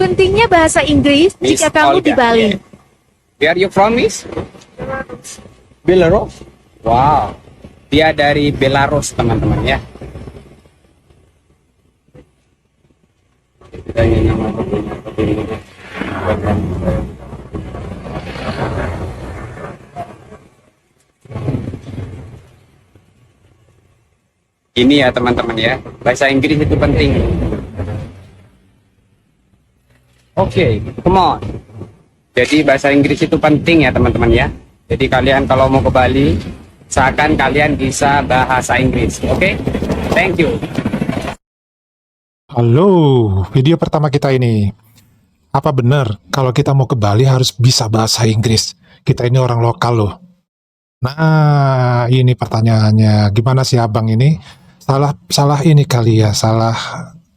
Pentingnya bahasa Inggris Miss jika kamu di Olga, Bali. yeah. Where are you from, Miss? Belarus. Wow. Dia dari Belarus, teman-teman ya. Ini ya teman-teman ya, bahasa Inggris itu penting. Oke, come on. Jadi bahasa Inggris itu penting ya teman-teman ya. Jadi kalian kalau mau ke Bali, seakan kalian bisa bahasa Inggris. Oke, thank you. Halo, video pertama kita ini. Apa benar kalau kita mau ke Bali harus bisa bahasa Inggris? Kita ini orang lokal loh. Nah, ini pertanyaannya. Gimana sih abang ini? Salah ini kali ya, salah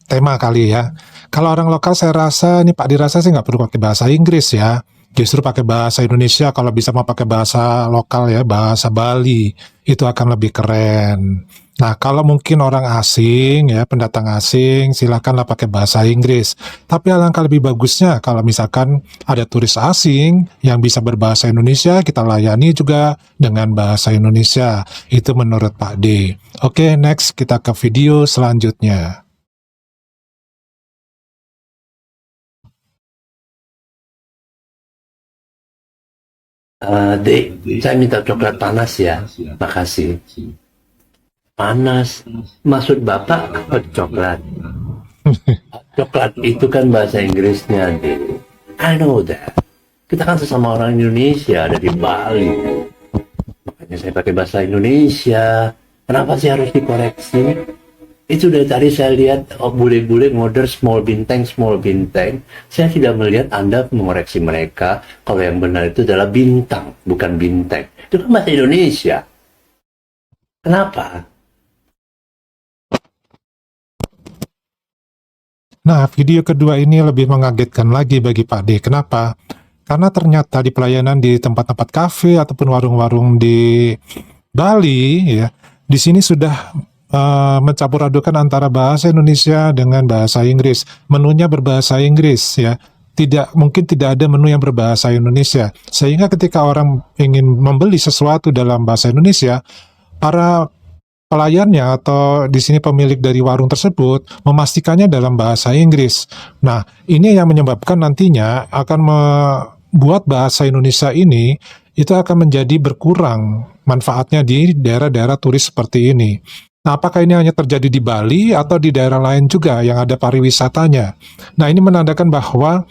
tema kali ya. Kalau orang lokal saya rasa, ini Pak dirasa sih nggak perlu pakai bahasa Inggris ya. Justru pakai bahasa Indonesia, kalau bisa mau pakai bahasa lokal ya, bahasa Bali. Itu akan lebih keren. Nah, kalau mungkin orang asing ya, pendatang asing, silakanlah pakai bahasa Inggris. Tapi alangkah lebih bagusnya kalau misalkan ada turis asing yang bisa berbahasa Indonesia, kita layani juga dengan bahasa Indonesia. Itu menurut Pak D. Oke, next kita ke video selanjutnya. Dek, saya minta coklat panas ya. Makasih. Panas. Maksud Bapak apa coklat? Coklat itu kan bahasa Inggrisnya, Dek. I know that. Kita kan sesama orang Indonesia, ada di Bali. Makanya saya pakai bahasa Indonesia. Kenapa sih harus dikoreksi? Itu dari tadi saya lihat bule-bule ngorder small bintang. Saya tidak melihat Anda mengoreksi mereka kalau yang benar itu adalah bintang, bukan bintang. Itu kan bahasa Indonesia. Kenapa? Nah, video kedua ini lebih mengagetkan lagi bagi Pak D. Kenapa? Karena ternyata di pelayanan di tempat-tempat kafe ataupun warung-warung di Bali, ya, di sini sudah mencampur adukan antara bahasa Indonesia dengan bahasa Inggris. Menunya berbahasa Inggris, ya. Mungkin tidak ada menu yang berbahasa Indonesia. Sehingga ketika orang ingin membeli sesuatu dalam bahasa Indonesia, para pelayannya atau di sini pemilik dari warung tersebut memastikannya dalam bahasa Inggris. Nah, ini yang menyebabkan nantinya akan membuat bahasa Indonesia ini itu akan menjadi berkurang manfaatnya di daerah-daerah turis seperti ini. Nah, apakah ini hanya terjadi di Bali atau di daerah lain juga yang ada pariwisatanya? Nah, ini menandakan bahwa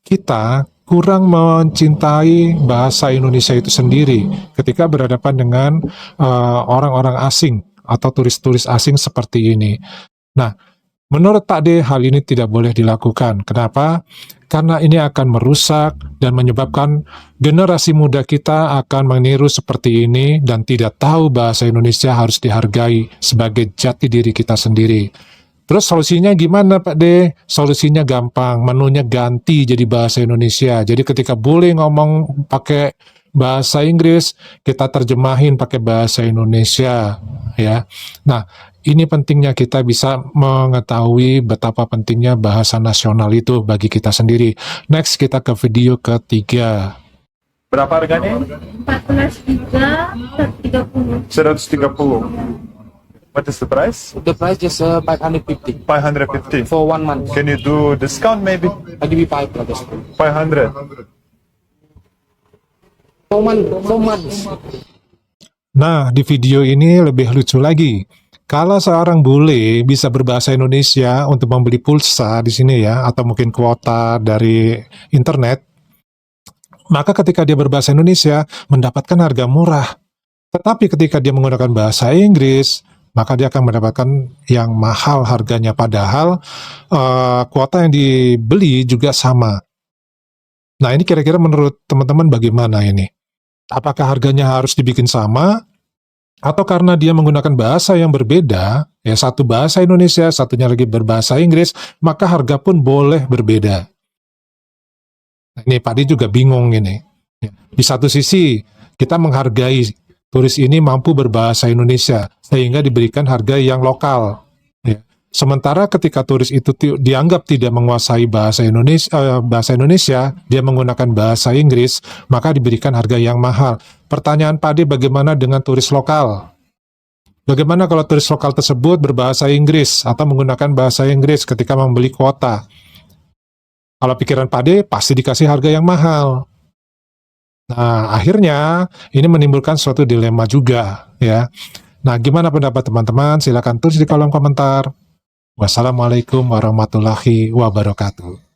kita kurang mencintai bahasa Indonesia itu sendiri ketika berhadapan dengan orang-orang asing atau turis-turis asing seperti ini. Nah, menurut Pak D, hal ini tidak boleh dilakukan. Kenapa? Karena ini akan merusak dan menyebabkan generasi muda kita akan meniru seperti ini dan tidak tahu bahasa Indonesia harus dihargai sebagai jati diri kita sendiri. Terus solusinya gimana Pak D? Solusinya gampang, menunya ganti jadi bahasa Indonesia. Jadi ketika boleh ngomong pakai bahasa Inggris, kita terjemahin pakai bahasa Indonesia, ya. Nah, ini pentingnya kita bisa mengetahui betapa pentingnya bahasa nasional itu bagi kita sendiri. Next, kita ke video ketiga. Berapa harganya? 14 130. 130. What is the price? The price just 550 550. for 1 month. Can you do discount maybe? I give you 5 brothers. 500. 4 months. Nah, di video ini lebih lucu lagi. Kalau seorang bule bisa berbahasa Indonesia untuk membeli pulsa di sini ya, atau mungkin kuota dari internet, maka ketika dia berbahasa Indonesia mendapatkan harga murah. Tetapi ketika dia menggunakan bahasa Inggris, maka dia akan mendapatkan yang mahal harganya. Padahal kuota yang dibeli juga sama. Nah, ini kira-kira menurut teman-teman bagaimana ini? Apakah harganya harus dibikin sama? Atau karena dia menggunakan bahasa yang berbeda, ya satu bahasa Indonesia, satunya lagi berbahasa Inggris, maka harga pun boleh berbeda. Nah, ini Pak Di juga bingung ini. Di satu sisi, kita menghargai turis ini mampu berbahasa Indonesia, sehingga diberikan harga yang lokal. Ya. Sementara ketika turis itu dianggap tidak menguasai bahasa Indonesia, dia menggunakan bahasa Inggris, maka diberikan harga yang mahal. Pertanyaan Pak Ade, bagaimana dengan turis lokal? Bagaimana kalau turis lokal tersebut berbahasa Inggris atau menggunakan bahasa Inggris ketika membeli kuota? Kalau pikiran Pak Ade, pasti dikasih harga yang mahal. Nah, akhirnya ini menimbulkan suatu dilema juga, ya. Nah, gimana pendapat teman-teman? Silakan tulis di kolom komentar. Wassalamualaikum warahmatullahi wabarakatuh.